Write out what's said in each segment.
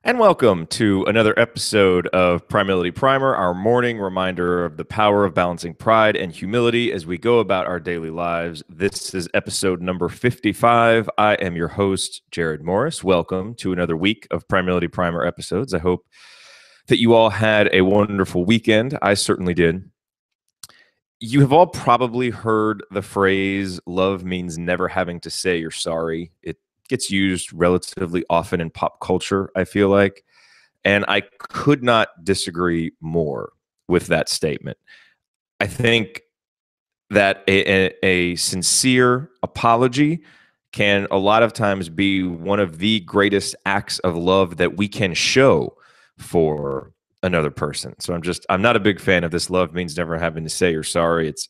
And welcome to another episode of Primility Primer, our morning reminder of the power of balancing pride and humility as we go about our daily lives. This is episode number 55. I am your host, Jared Morris. Welcome to another week of Primility Primer episodes. I hope that you all had a wonderful weekend. I certainly did. You have all probably heard the phrase, love means never having to say you're sorry. It gets used relatively often in pop culture, I feel like. And I could not disagree more with that statement. I think that a sincere apology can a lot of times be one of the greatest acts of love that we can show for another person. So I'm not a big fan of this love means never having to say you're sorry. It's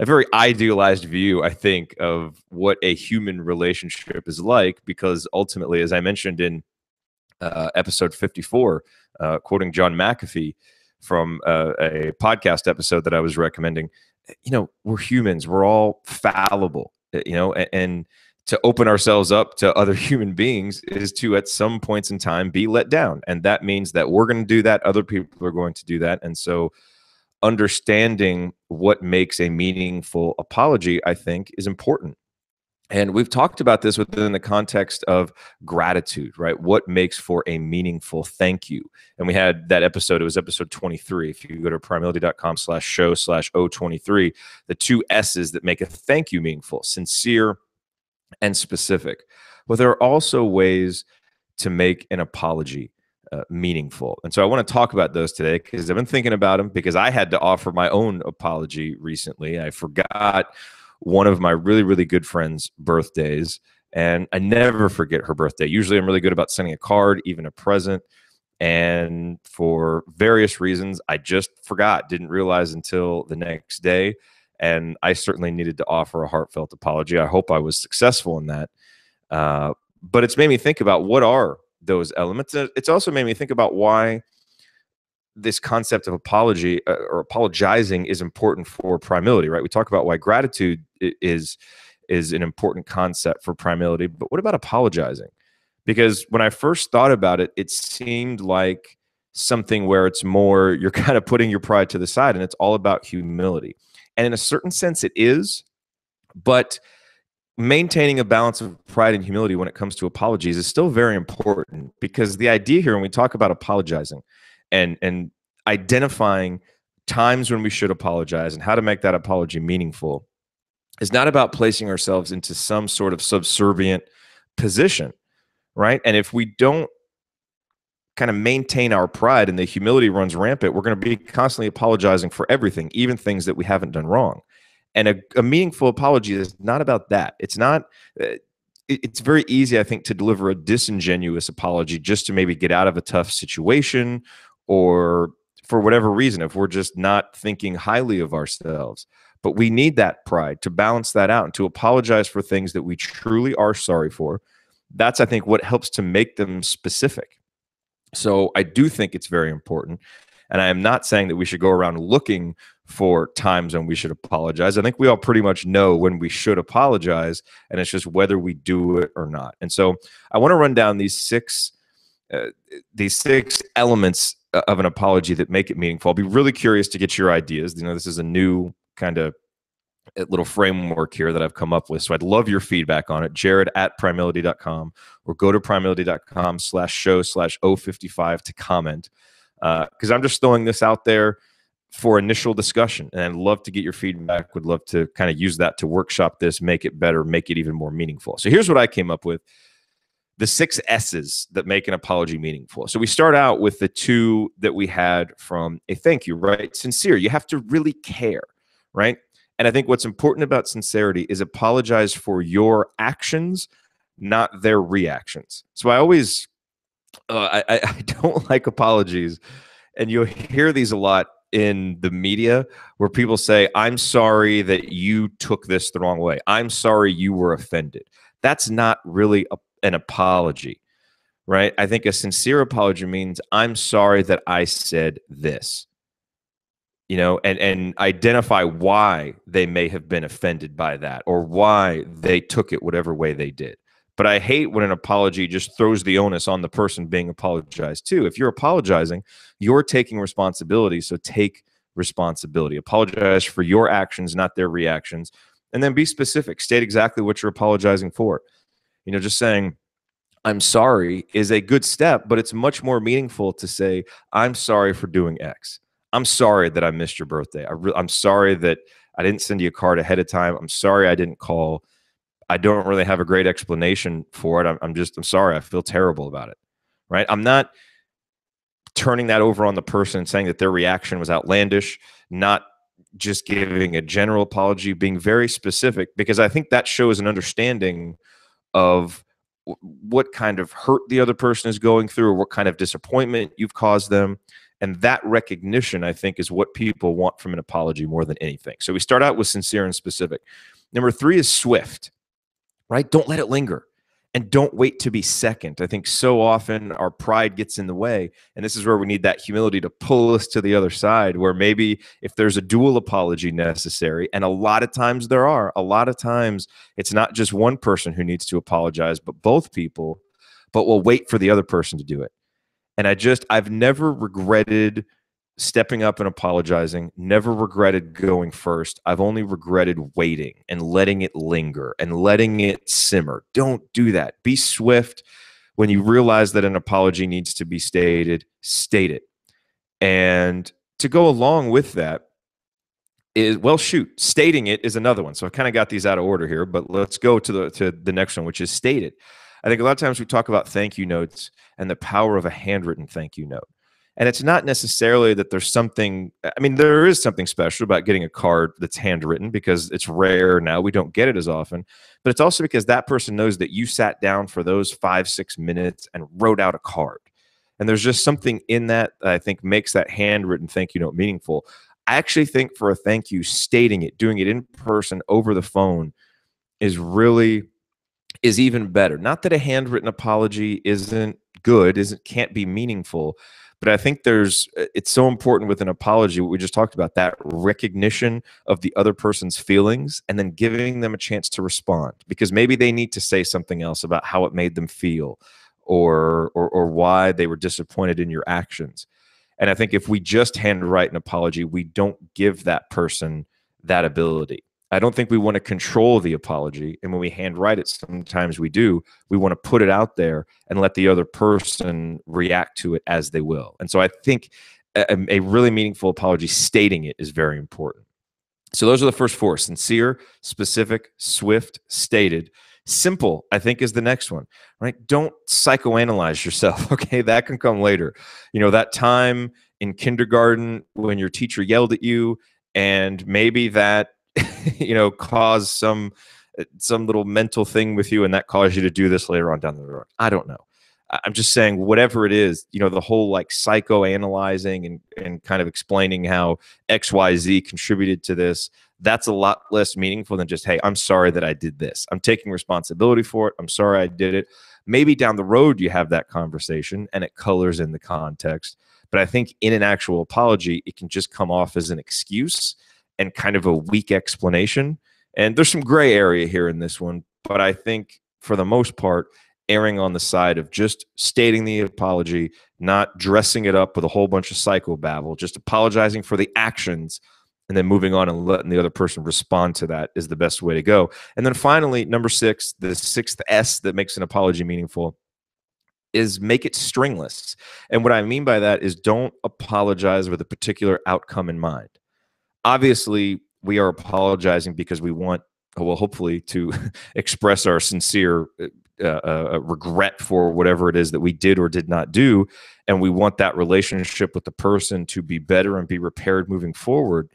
a very idealized view, I think, of what a human relationship is like, because ultimately, as I mentioned in episode 54, quoting John McAfee from a podcast episode that I was recommending, we're humans. We're all fallible, and to open ourselves up to other human beings is to, at some points in time, be let down. And that means that we're going to do that. Other people are going to do that. And so understanding what makes a meaningful apology, I think, is important. And we've talked about this within the context of gratitude, right? What makes for a meaningful thank you? And we had that episode, it was episode 23. If you go to primility.com/show/023, the two S's that make a thank you meaningful: sincere and specific. But there are also ways to make an apology meaningful. And so I want to talk about those today because I've been thinking about them, because I had to offer my own apology recently. I forgot one of my really, really good friends' birthdays, and I never forget her birthday. Usually I'm really good about sending a card, even a present. And for various reasons, I just forgot, didn't realize until the next day. And I certainly needed to offer a heartfelt apology. I hope I was successful in that. But it's made me think about what are those elements. It's also made me think about why this concept of apology or apologizing is important for Primility, right? We talk about why gratitude is an important concept for Primility, but what about apologizing? Because when I first thought about it, it seemed like something where it's more, you're kind of putting your pride to the side and it's all about humility. And in a certain sense it is, but maintaining a balance of pride and humility when it comes to apologies is still very important, because the idea here when we talk about apologizing and identifying times when we should apologize and how to make that apology meaningful is not about placing ourselves into some sort of subservient position, right? And if we don't kind of maintain our pride and the humility runs rampant, we're going to be constantly apologizing for everything, even things that we haven't done wrong. And a meaningful apology is not about that. It's not. It's very easy, I think, to deliver a disingenuous apology just to maybe get out of a tough situation, or for whatever reason, if we're just not thinking highly of ourselves. But we need that pride to balance that out and to apologize for things that we truly are sorry for. That's, I think, what helps to make them specific. So I do think it's very important. And I am not saying that we should go around looking for times when we should apologize. I think we all pretty much know when we should apologize, and it's just whether we do it or not. And so I want to run down these six elements of an apology that make it meaningful. I'll be really curious to get your ideas. This is a new kind of little framework here that I've come up with. So I'd love your feedback on it. Jared@primility.com, or go to primility.com/show/055 to comment. Because I'm just throwing this out there for initial discussion, and I'd love to get your feedback. Would love to kind of use that to workshop this, make it better, make it even more meaningful. So here's what I came up with: the 6 S's that make an apology meaningful. So we start out with the 2 that we had from a thank you, right? Sincere. You have to really care, right? And I think what's important about sincerity is apologize for your actions, not their reactions. So I always, I don't like apologies, and you'll hear these a lot in the media where people say, I'm sorry that you took this the wrong way. I'm sorry you were offended. That's not really an apology, right? I think a sincere apology means, I'm sorry that I said this, and identify why they may have been offended by that, or why they took it whatever way they did. But I hate when an apology just throws the onus on the person being apologized to. If you're apologizing, you're taking responsibility. So take responsibility. Apologize for your actions, not their reactions. And then be specific. State exactly what you're apologizing for. Just saying, I'm sorry is a good step, but it's much more meaningful to say, I'm sorry for doing X. I'm sorry that I missed your birthday. I'm sorry that I didn't send you a card ahead of time. I'm sorry I didn't call. I don't really have a great explanation for it. I'm sorry. I feel terrible about it. Right. I'm not turning that over on the person and saying that their reaction was outlandish, not just giving a general apology, being very specific, because I think that shows an understanding of what kind of hurt the other person is going through, or what kind of disappointment you've caused them. And that recognition, I think, is what people want from an apology more than anything. So we start out with sincere and specific. Number 3 is swift, right? Don't let it linger. And don't wait to be second. I think so often our pride gets in the way. And this is where we need that humility to pull us to the other side, where maybe if there's a dual apology necessary, and a lot of times a lot of times it's not just one person who needs to apologize, but both people, but we'll wait for the other person to do it. And I've never regretted stepping up and apologizing, never regretted going first. I've only regretted waiting and letting it linger and letting it simmer. Don't do that. Be swift. When you realize that an apology needs to be stated, state it. And to go along with that is, stating it is another one. So I kind of got these out of order here, but let's go to the next one, which is stated. I think a lot of times we talk about thank you notes and the power of a handwritten thank you note. And it's not necessarily that there is something special about getting a card that's handwritten, because it's rare now. We don't get it as often. But it's also because that person knows that you sat down for those 5-6 minutes and wrote out a card. And there's just something in that I think makes that handwritten thank you note meaningful. I actually think for a thank you, stating it, doing it in person over the phone is even better. Not that a handwritten apology isn't good, can't be meaningful, but I think it's so important with an apology, what we just talked about, that recognition of the other person's feelings and then giving them a chance to respond, because maybe they need to say something else about how it made them feel, or why they were disappointed in your actions. And I think if we just handwrite an apology, we don't give that person that ability. I don't think we want to control the apology. And when we handwrite it, sometimes we do. We want to put it out there and let the other person react to it as they will. And so I think a really meaningful apology, stating it, is very important. So those are the first 4: sincere, specific, swift, stated. Simple, I think, is the next one, right? Don't psychoanalyze yourself. Okay, that can come later. That time in kindergarten when your teacher yelled at you, and maybe that cause some little mental thing with you, and that caused you to do this later on down the road. I don't know. I'm just saying, whatever it is, the whole like psychoanalyzing and kind of explaining how XYZ contributed to this, that's a lot less meaningful than just, hey, I'm sorry that I did this. I'm taking responsibility for it. I'm sorry I did it. Maybe down the road you have that conversation and it colors in the context. But I think in an actual apology, it can just come off as an excuse and kind of a weak explanation. And there's some gray area here in this one, but I think for the most part, erring on the side of just stating the apology, not dressing it up with a whole bunch of psychobabble, just apologizing for the actions and then moving on and letting the other person respond to that is the best way to go. And then finally, number 6, the 6th S that makes an apology meaningful, is make it stringless. And what I mean by that is, don't apologize with a particular outcome in mind. Obviously, we are apologizing because we want, hopefully, to express our sincere regret for whatever it is that we did or did not do. And we want that relationship with the person to be better and be repaired moving forward.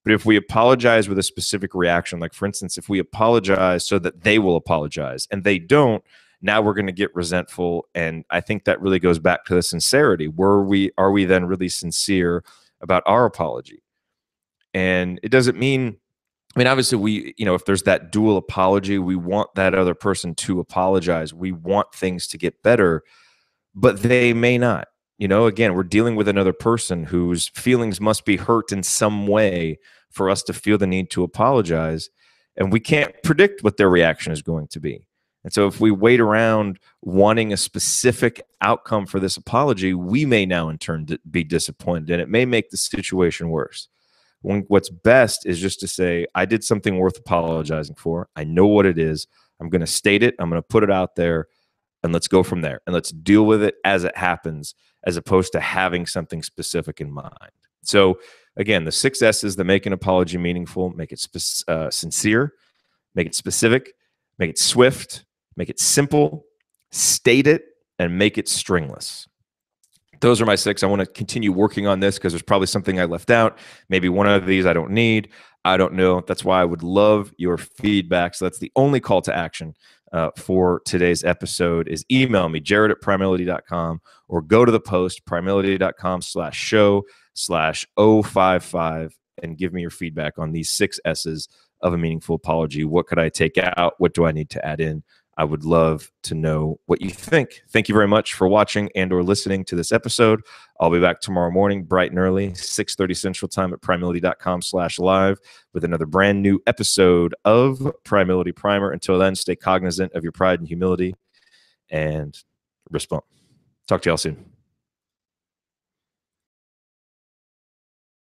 But if we apologize with a specific reaction, like for instance, if we apologize so that they will apologize and they don't, now we're going to get resentful. And I think that really goes back to the sincerity. Are we then really sincere about our apology? And it doesn't mean, obviously if there's that dual apology, we want that other person to apologize. We want things to get better, but they may not. Again, we're dealing with another person whose feelings must be hurt in some way for us to feel the need to apologize. And we can't predict what their reaction is going to be. And so if we wait around wanting a specific outcome for this apology, we may now in turn be disappointed, and it may make the situation worse. What's best is just to say, I did something worth apologizing for. I know what it is. I'm going to state it. I'm going to put it out there, and let's go from there. And let's deal with it as it happens, as opposed to having something specific in mind. So again, the 6 S's that make an apology meaningful: make it sincere, make it specific, make it swift, make it simple, state it, and make it stringless. Those are my 6. I want to continue working on this because there's probably something I left out. Maybe one of these I don't need. I don't know. That's why I would love your feedback. So that's the only call to action for today's episode is email me, jared@primility.com, or go to the post, primility.com/show/055, and give me your feedback on these 6 S's of a meaningful apology. What could I take out? What do I need to add in? I would love to know what you think. Thank you very much for watching and or listening to this episode. I'll be back tomorrow morning, bright and early, 6:30 Central Time at primility.com/live with another brand new episode of Primility Primer. Until then, stay cognizant of your pride and humility and respond. Talk to y'all soon.